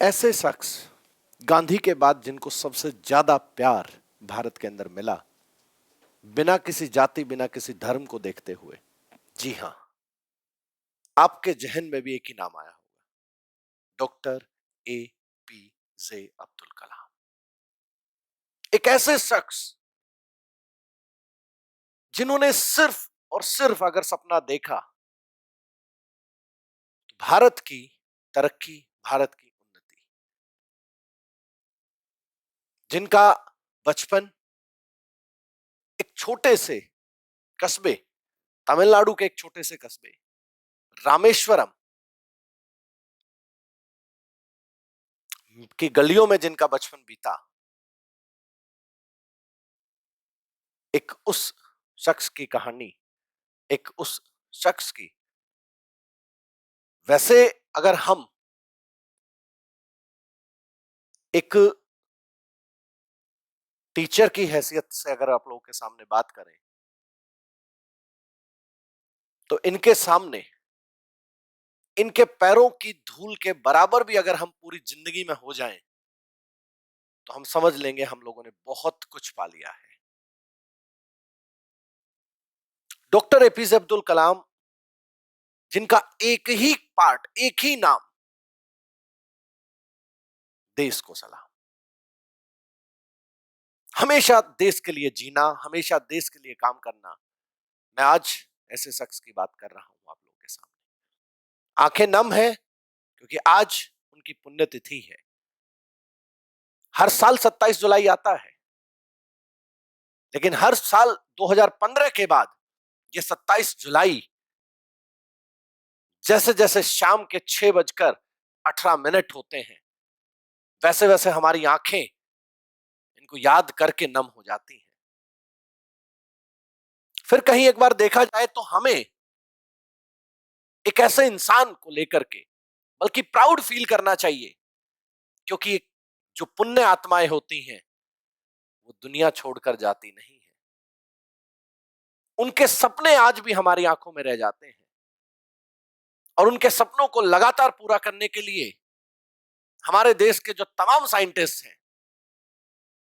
ऐसे शख्स गांधी के बाद जिनको सबसे ज्यादा प्यार भारत के अंदर मिला, बिना किसी जाति बिना किसी धर्म को देखते हुए। जी हां, आपके जहन में भी एक ही नाम आया होगा, doctor A P J Abdul Kalam. एक ऐसे शख्स जिन्होंने सिर्फ और सिर्फ अगर सपना देखा तो भारत की तरक्की, भारत की उन्नति। जिनका बचपन एक छोटे से कस्बे, तमिलनाडु के एक छोटे से कस्बे रामेश्वरम की गलियों में जिनका बचपन बीता, एक उस शख्स की कहानी, एक उस शख्स की। वैसे अगर हम एक टीचर की हैसियत से अगर आप लोगों के सामने बात करें तो इनके सामने, इनके पैरों की धूल के बराबर भी अगर हम पूरी जिंदगी में हो जाएं तो हम समझ लेंगे हम लोगों ने बहुत कुछ पा लिया है। डॉक्टर एपीजे अब्दुल कलाम, जिनका एक ही पार्ट, एक ही नाम, देश को सलाम। हमेशा देश के लिए जीना, हमेशा देश के लिए काम करना। मैं आज ऐसे शख्स की बात कर रहा हूं आप लोगों के सामने। आंखें नम है क्योंकि आज उनकी पुण्यतिथि है। हर साल 27 जुलाई आता है, लेकिन हर साल 2015 के बाद ये 27 जुलाई जैसे जैसे शाम के 6:18 होते हैं, वैसे वैसे हमारी आंखें इनको याद करके नम हो जाती हैं। फिर कहीं एक बार देखा जाए तो हमें एक ऐसे इंसान को लेकर के बल्कि प्राउड फील करना चाहिए, क्योंकि जो पुण्य आत्माएं होती हैं वो दुनिया छोड़कर जाती नहीं है। उनके सपने आज भी हमारी आंखों में रह जाते हैं और उनके सपनों को लगातार पूरा करने के लिए हमारे देश के जो तमाम साइंटिस्ट हैं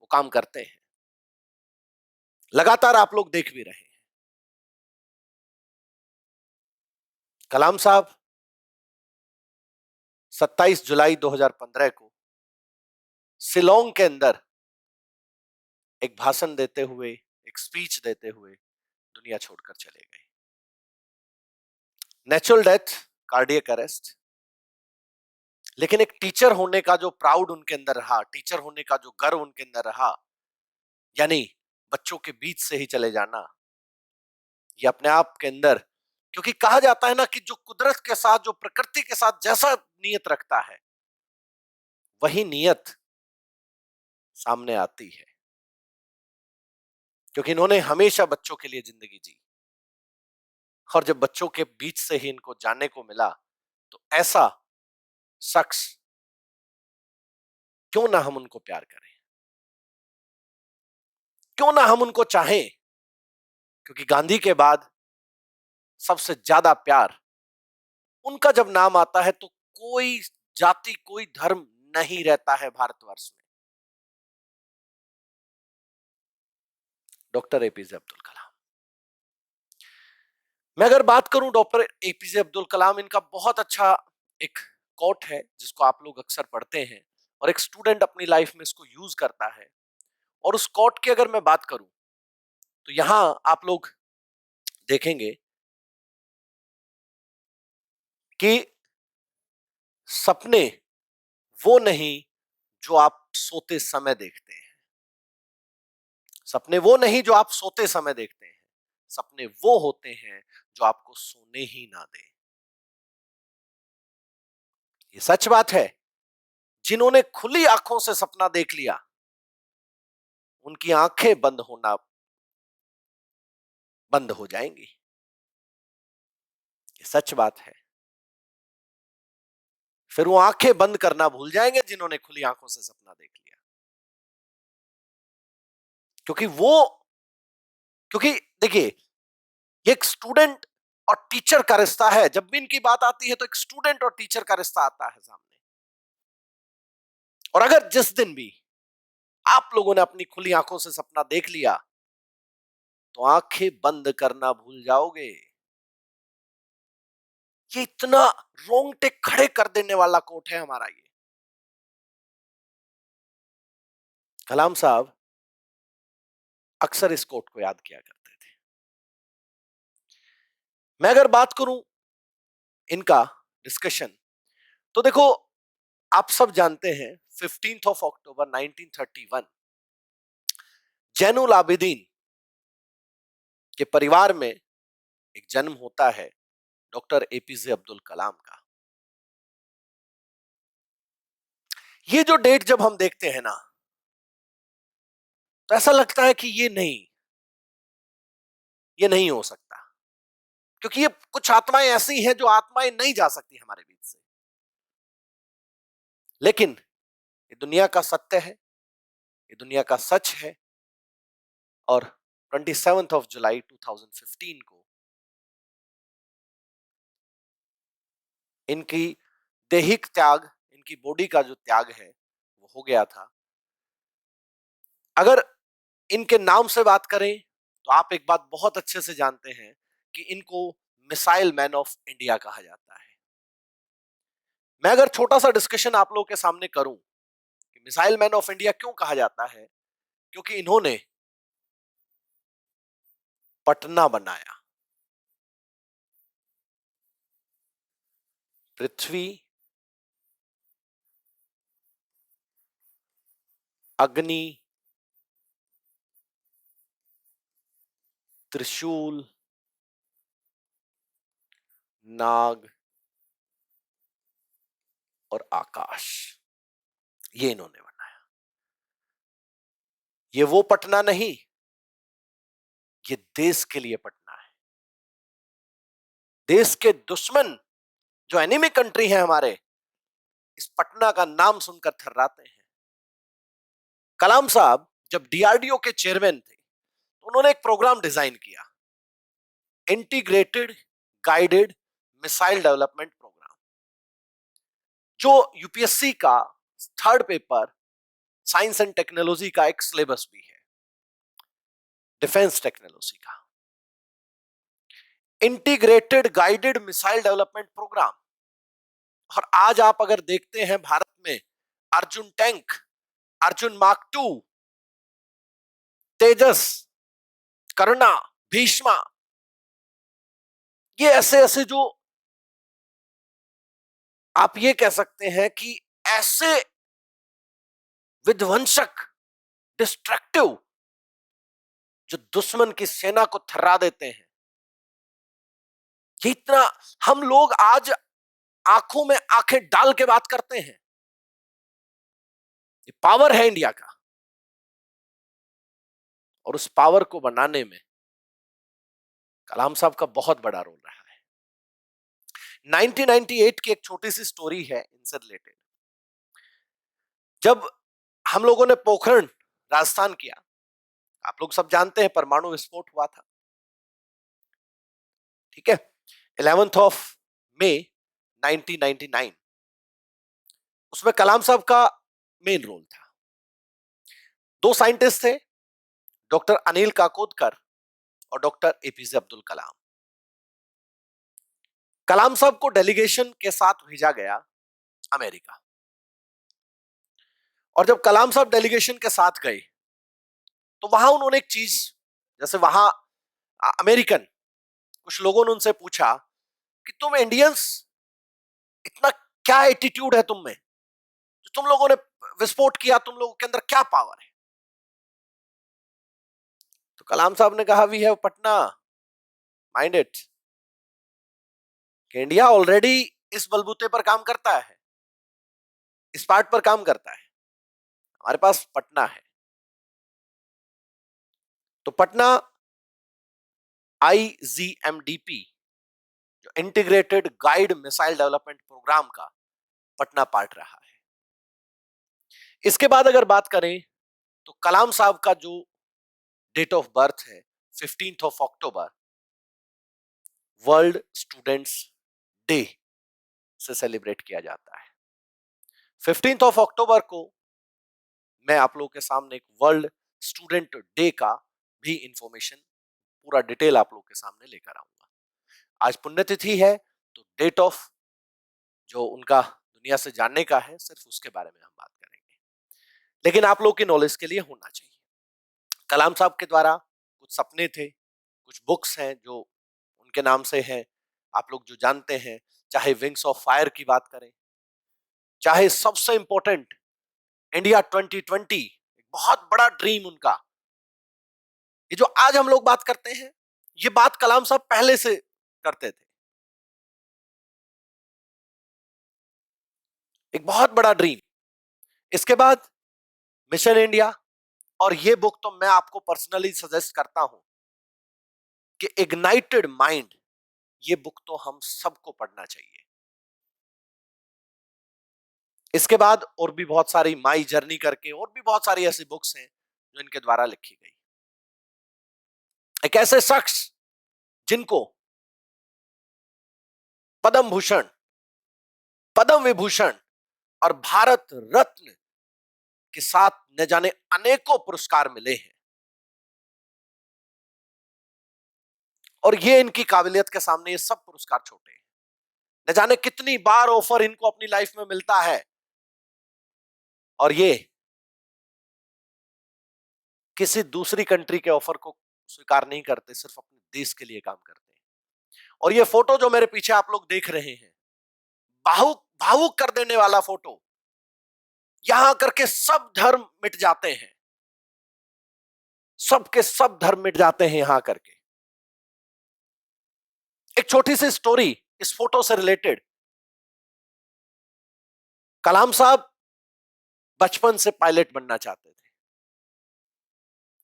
वो काम करते हैं। लगातार आप लोग देख भी रहे हैं कलाम साहब 27 जुलाई 2015 को शिलोंग के अंदर एक भाषण देते हुए, एक स्पीच देते हुए दुनिया छोड़कर चले गए। Natural death, cardiac arrest. लेकिन एक टीचर होने का जो प्राउड उनके अंदर रहा, टीचर होने का जो गर्व उनके अंदर रहा, यानी बच्चों के बीच से ही चले जाना, ये अपने आप के अंदर, क्योंकि कहा जाता है ना कि जो कुदरत के साथ, जो प्रकृति के साथ जैसा नियत रखता है वही नियत सामने आती है। क्योंकि इन्होंने हमेशा बच्चों के लिए जिंदगी जी, और जब बच्चों के बीच से ही इनको जानने को मिला तो ऐसा शख्स, क्यों ना हम उनको प्यार करें, क्यों ना हम उनको चाहें। क्योंकि गांधी के बाद सबसे ज्यादा प्यार उनका जब नाम आता है तो कोई जाति, कोई धर्म नहीं रहता है भारतवर्ष में। Doctor APJ Abdul Kalam. मैं अगर बात करूं डॉक्टर एपीजे अब्दुल कलाम, इनका बहुत अच्छा एक कोट है जिसको आप लोग अक्सर पढ़ते हैं और एक स्टूडेंट अपनी लाइफ में इसको यूज करता है। और उस कोट की अगर मैं बात करूं तो यहां आप लोग देखेंगे कि सपने वो नहीं जो आप सोते समय देखते हैं। सपने वो नहीं जो आप सोते समय देखते हैं। सपने वो होते हैं जो आपको सोने ही ना दें। ये सच बात है। जिन्होंने खुली आंखों से सपना देख लिया उनकी आंखें बंद होना बंद हो जाएंगी। ये सच बात है। फिर वो आंखें बंद करना भूल जाएंगे जिन्होंने खुली आंखों से सपना देख लिया। क्योंकि वो, क्योंकि देखिए, ये एक स्टूडेंट और टीचर का रिश्ता है। जब भी इनकी बात आती है तो एक स्टूडेंट और टीचर का रिश्ता आता है सामने। और अगर जिस दिन भी आप लोगों ने अपनी खुली आंखों से सपना देख लिया तो आंखें बंद करना भूल जाओगे। ये इतना रोंगटे खड़े कर देने वाला कोट है हमारा ये। कलाम साहब अक्सर इस कोट को याद किया करते थे। मैं अगर बात करूं इनका डिस्कशन, तो देखो आप सब जानते हैं 15 अक्टूबर 1931 जैनुल आबिदीन के परिवार में एक जन्म होता है डॉक्टर एपीजे अब्दुल कलाम का। ये जो डेट जब हम देखते हैं ना, तो ऐसा लगता है कि ये नहीं हो सकता, क्योंकि ये कुछ आत्माएं ऐसी हैं जो आत्माएं नहीं जा सकती हमारे बीच से। लेकिन ये दुनिया का सत्य है, ये दुनिया का सच है। और 27 जुलाई 2015 को इनकी दैहिक त्याग, इनकी बॉडी का जो त्याग है वो हो गया था। अगर इनके नाम से बात करें तो आप एक बात बहुत अच्छे से जानते हैं कि इनको मिसाइल मैन ऑफ इंडिया कहा जाता है। मैं अगर छोटा सा डिस्कशन आप लोगों के सामने करूं कि मिसाइल मैन ऑफ इंडिया क्यों कहा जाता है, क्योंकि इन्होंने पटना बनाया। पृथ्वी, अग्नि, त्रिशूल, नाग और आकाश, ये इन्होंने बनाया। ये वो पटना नहीं, ये देश के लिए पटना है। देश के दुश्मन जो एनिमी कंट्री है हमारे, इस पटना का नाम सुनकर थर्राते हैं। कलाम साहब जब डीआरडीओ के चेयरमैन थे तो उन्होंने एक प्रोग्राम डिजाइन किया, integrated guided missile development programme, जो यूपीएससी का third paper science and technology का एक सिलेबस भी है, डिफेंस टेक्नोलॉजी का integrated guided missile development programme. और आज आप अगर देखते हैं भारत में Arjun tank, Arjun mark two, Tejas, Karuna, Bhishma, ये ऐसे ऐसे जो आप ये कह सकते हैं कि ऐसे विध्वंसक, डिस्ट्रक्टिव, जो दुश्मन की सेना को थर्रा देते हैं, ये इतना हम लोग आज आंखों में आंखें डाल के बात करते हैं। ये पावर है इंडिया का, और उस पावर को बनाने में कलाम साहब का बहुत बड़ा रोल रहा है। 1998 की एक छोटी सी स्टोरी है इनसे रिलेटेड। जब हम लोगों ने पोखरण राजस्थान किया, आप लोग सब जानते हैं परमाणु विस्फोट हुआ था, ठीक है, 11 मई 1999। उसमें कलाम साहब का मेन रोल था। दो साइंटिस्ट थे, डॉक्टर अनिल काकोदकर और डॉक्टर एपीजे अब्दुल कलाम। कलाम साहब को डेलीगेशन के साथ भेजा गया अमेरिका। और जब कलाम साहब डेलीगेशन के साथ गए तो वहां उन्होंने एक चीज, जैसे वहां अमेरिकन कुछ लोगों ने उनसे पूछा कि तुम इंडियंस, इतना क्या एटीट्यूड है तुम में, जो तुम लोगों ने विस्फोट किया, तुम लोगों के अंदर क्या पावर है। तो कलाम साहब ने कहा, we have Patna, mind it, कि इंडिया ऑलरेडी इस बलबूते पर काम करता है, इस पार्ट पर काम करता है, हमारे पास पटना है। तो पटना आईजीएमडीपी, जो integrated guide missile development programme का पटना पार्ट रहा है। इसके बाद अगर बात करें तो कलाम साहब का जो डेट ऑफ बर्थ है 15 अक्टूबर, वर्ल्ड स्टूडेंट्स डे से सेलिब्रेट किया जाता है। 15 अक्टूबर को मैं आप लोगों के सामने एक वर्ल्ड स्टूडेंट डे का भी इंफॉर्मेशन पूरा डिटेल आप लोगों के सामने लेकर आऊंगा। आज पुण्यतिथि है, तो डेट ऑफ जो उनका दुनिया से जानने का है, सिर्फ उसके बारे में हम बात करेंगे, लेकिन आप लोगों की नॉलेज के लिए होना चाहिए। कलाम साहब के द्वारा कुछ सपने थे, कुछ बुक्स हैं जो उनके नाम से हैं, आप लोग जो जानते हैं, चाहे विंग्स ऑफ फायर की बात करें, चाहे सबसे इंपॉर्टेंट इंडिया 2020, एक बहुत बड़ा ड्रीम उनका, ये जो आज हम लोग बात करते हैं, ये बात कलाम साहब पहले से करते थे। एक बहुत बड़ा ड्रीम। इसके बाद मिशन इंडिया, और ये बुक तो मैं आपको पर्सनली सजेस्ट करता हूं कि इग्नाइटेड माइंड, ये बुक तो हम सबको पढ़ना चाहिए। इसके बाद और भी बहुत सारी माई जर्नी करके और भी बहुत सारी ऐसी बुक्स हैं जो इनके द्वारा लिखी गई। एक ऐसे शख्स जिनको पद्म भूषण, पद्म विभूषण और भारत रत्न के साथ न जाने अनेकों पुरस्कार मिले हैं, और ये इनकी काबिलियत के सामने ये सब पुरस्कार छोटे हैं। न जाने कितनी बार ऑफर इनको अपनी लाइफ में मिलता है, और ये किसी दूसरी कंट्री के ऑफर को स्वीकार नहीं करते, सिर्फ अपने देश के लिए काम करते हैं। और ये फोटो जो मेरे पीछे आप लोग देख रहे हैं, भावुक भावुक कर देने वाला फोटो, यहां करके सब धर्म मिट जाते हैं, सबके सब धर्म मिट जाते हैं यहां करके। एक छोटी सी स्टोरी इस फोटो से रिलेटेड। कलाम साहब बचपन से पायलट बनना चाहते थे,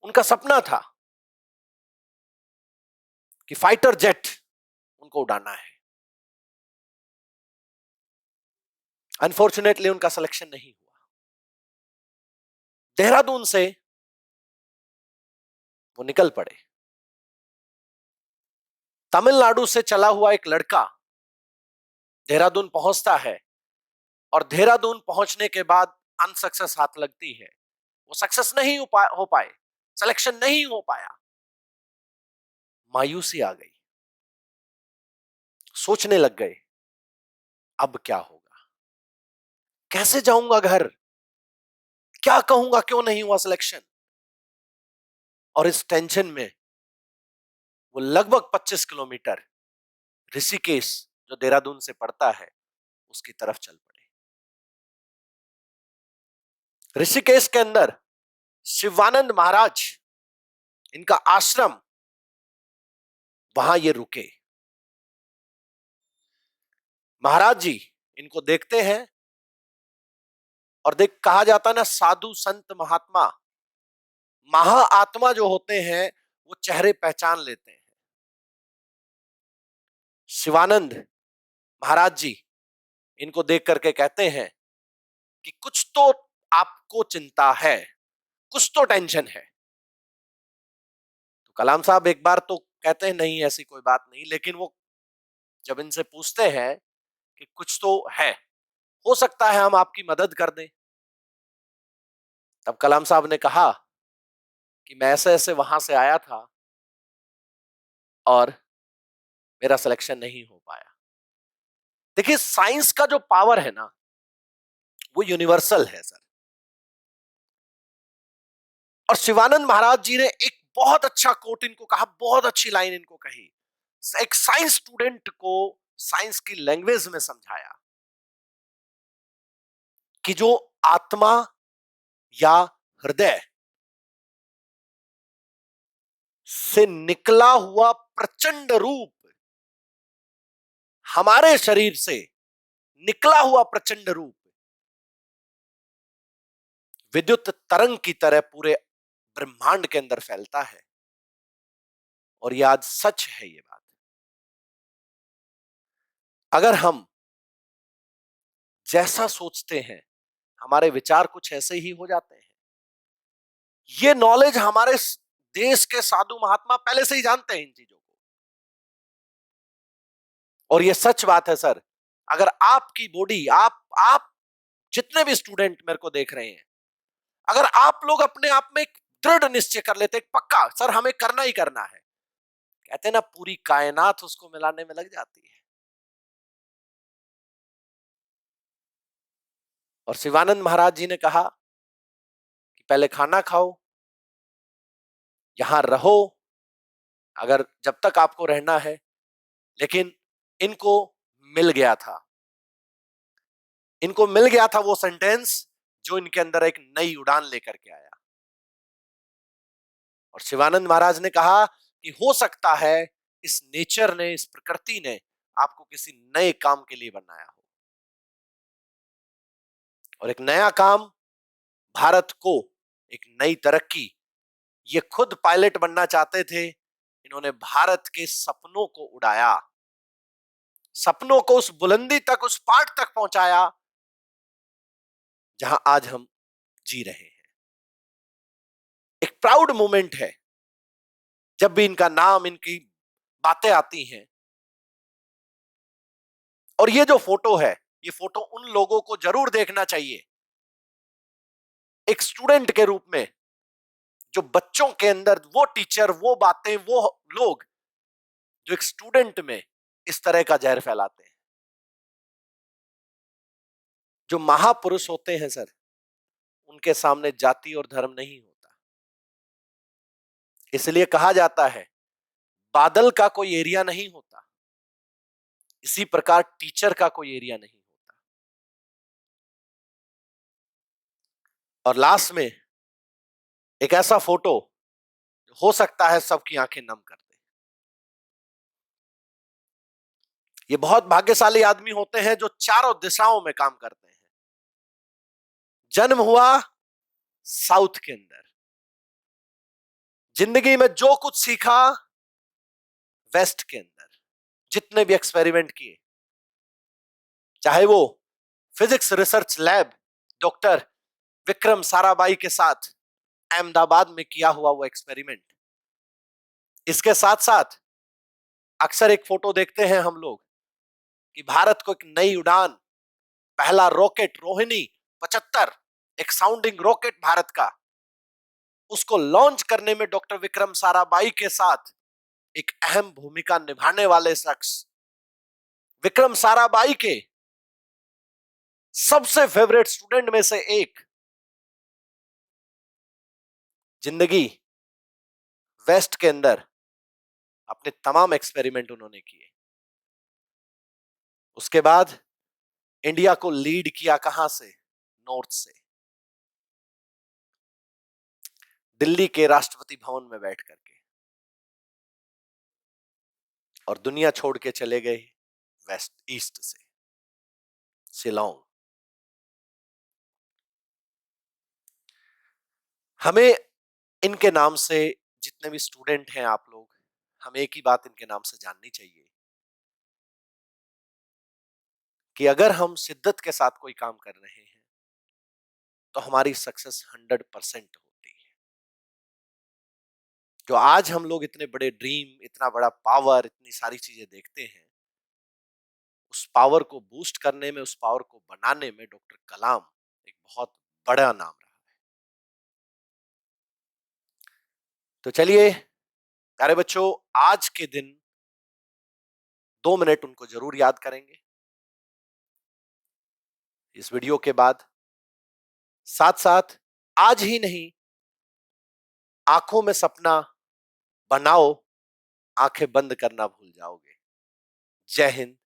उनका सपना था कि फाइटर जेट उनको उड़ाना है। अनफॉर्चुनेटली उनका सिलेक्शन नहीं हुआ। देहरादून से वो निकल पड़े। तमिलनाडु से चला हुआ एक लड़का देहरादून पहुंचता है, और देहरादून पहुंचने के बाद अनसक्सेस हाथ लगती है। वो सक्सेस नहीं हो पाए, सिलेक्शन नहीं हो पाया। मायूसी आ गई, सोचने लग गए अब क्या होगा, कैसे जाऊंगा घर, क्या कहूंगा क्यों नहीं हुआ सिलेक्शन। और इस टेंशन में वो लगभग 25 किलोमीटर ऋषिकेश, जो देहरादून से पड़ता है, उसकी तरफ चल पड़े। ऋषिकेश के अंदर शिवानंद महाराज, इनका आश्रम, वहां ये रुके। महाराज जी इनको देखते हैं, और देख, कहा जाता है ना, साधु संत महात्मा, महाआत्मा जो होते हैं वो चेहरे पहचान लेते हैं। शिवानंद महाराज जी इनको देख करके कहते हैं कि कुछ तो आपको चिंता है, कुछ तो टेंशन है। तो कलाम साहब एक बार तो कहते हैं नहीं ऐसी कोई बात नहीं, लेकिन वो जब इनसे पूछते हैं कि कुछ तो है, हो सकता है हम आपकी मदद कर दें, तब कलाम साहब ने कहा कि मैं ऐसे ऐसे वहां से आया था और मेरा सिलेक्शन नहीं हो पाया। देखिए, साइंस का जो पावर है ना, वो यूनिवर्सल है सर। और शिवानंद महाराज जी ने एक बहुत अच्छा कोट इनको कहा, बहुत अच्छी लाइन इनको कही, एक साइंस स्टूडेंट को साइंस की लैंग्वेज में समझाया कि जो आत्मा या हृदय से निकला हुआ प्रचंड रूप, हमारे शरीर से निकला हुआ प्रचंड रूप विद्युत तरंग की तरह पूरे ब्रह्मांड के अंदर फैलता है। और यह आज सच है ये बात। अगर हम जैसा सोचते हैं, हमारे विचार कुछ ऐसे ही हो जाते हैं। ये नॉलेज हमारे देश के साधु महात्मा पहले से ही जानते हैं इन चीजों को, और ये सच बात है सर। अगर आपकी बॉडी, आप जितने भी स्टूडेंट मेरे को देख रहे हैं, अगर आप लोग अपने आप में एक दृढ़ निश्चय कर लेते, एक पक्का, सर हमें करना ही करना है, कहते हैं ना पूरी कायनात उसको मिलाने में लग जाती है। और शिवानंद महाराज जी ने कहा कि पहले खाना खाओ, यहां रहो, अगर जब तक आपको रहना है। लेकिन इनको मिल गया था, इनको मिल गया था वो सेंटेंस जो इनके अंदर एक नई उड़ान लेकर के आया। और शिवानंद महाराज ने कहा कि हो सकता है इस नेचर ने, इस प्रकृति ने आपको किसी नए काम के लिए बनाया हो, और एक नया काम भारत को, एक नई तरक्की। ये खुद पायलट बनना चाहते थे, इन्होंने भारत के सपनों को उड़ाया, सपनों को उस बुलंदी तक, उस पाठ तक पहुंचाया जहां आज हम जी रहे हैं। एक प्राउड मोमेंट है जब भी इनका नाम, इनकी बातें आती हैं। और ये जो फोटो है, ये फोटो उन लोगों को जरूर देखना चाहिए, एक स्टूडेंट के रूप में, जो बच्चों के अंदर वो टीचर, वो बातें, वो लोग जो एक स्टूडेंट में इस तरह का जहर फैलाते हैं। जो महापुरुष होते हैं सर, उनके सामने जाति और धर्म नहीं होता। इसलिए कहा जाता है बादल का कोई एरिया नहीं होता, इसी प्रकार टीचर का कोई एरिया नहीं होता। और लास्ट में एक ऐसा फोटो हो सकता है सबकी आंखें नम कर दे। ये बहुत भाग्यशाली आदमी होते हैं जो चारों दिशाओं में काम करते हैं। जन्म हुआ साउथ के अंदर, जिंदगी में जो कुछ सीखा वेस्ट के अंदर, जितने भी एक्सपेरिमेंट किए, चाहे वो physics research lab doctor Vikram Sarabhai के साथ अहमदाबाद में किया हुआ वो एक्सपेरिमेंट, इसके साथ साथ अक्सर एक फोटो देखते हैं हम लोग कि भारत को एक नई उड़ान, पहला रॉकेट रोहिणी 75, एक साउंडिंग रॉकेट भारत का, उसको लॉन्च करने में डॉक्टर विक्रम साराभाई के साथ एक अहम भूमिका निभाने वाले शख्स, विक्रम साराभाई के सबसे फेवरेट स्टूडेंट में से एक, जिंदगी वेस्ट के अंदर अपने तमाम एक्सपेरिमेंट उन्होंने किए। उसके बाद इंडिया को लीड किया कहां से? नॉर्थ से, दिल्ली के राष्ट्रपति भवन में बैठ करके। और दुनिया छोड़ के चले गए वेस्ट, ईस्ट से, शिलोंग। हमें इनके नाम से, जितने भी स्टूडेंट हैं आप लोग, हमें एक ही बात इनके नाम से जाननी चाहिए कि अगर हम शिद्दत के साथ कोई काम कर रहे हैं तो हमारी सक्सेस 100% होती है। जो आज हम लोग इतने बड़े ड्रीम, इतना बड़ा पावर, इतनी सारी चीजें देखते हैं, उस पावर को बूस्ट करने में, उस पावर को बनाने में डॉक्टर कलाम एक बहुत बड़ा नाम रहा है। तो चलिए प्यारे बच्चों, आज के दिन 2 मिनट उनको जरूर याद करेंगे इस वीडियो के बाद। साथ साथ आज ही नहीं, आंखों में सपना बनाओ, आंखें बंद करना भूल जाओगे। जय हिंद,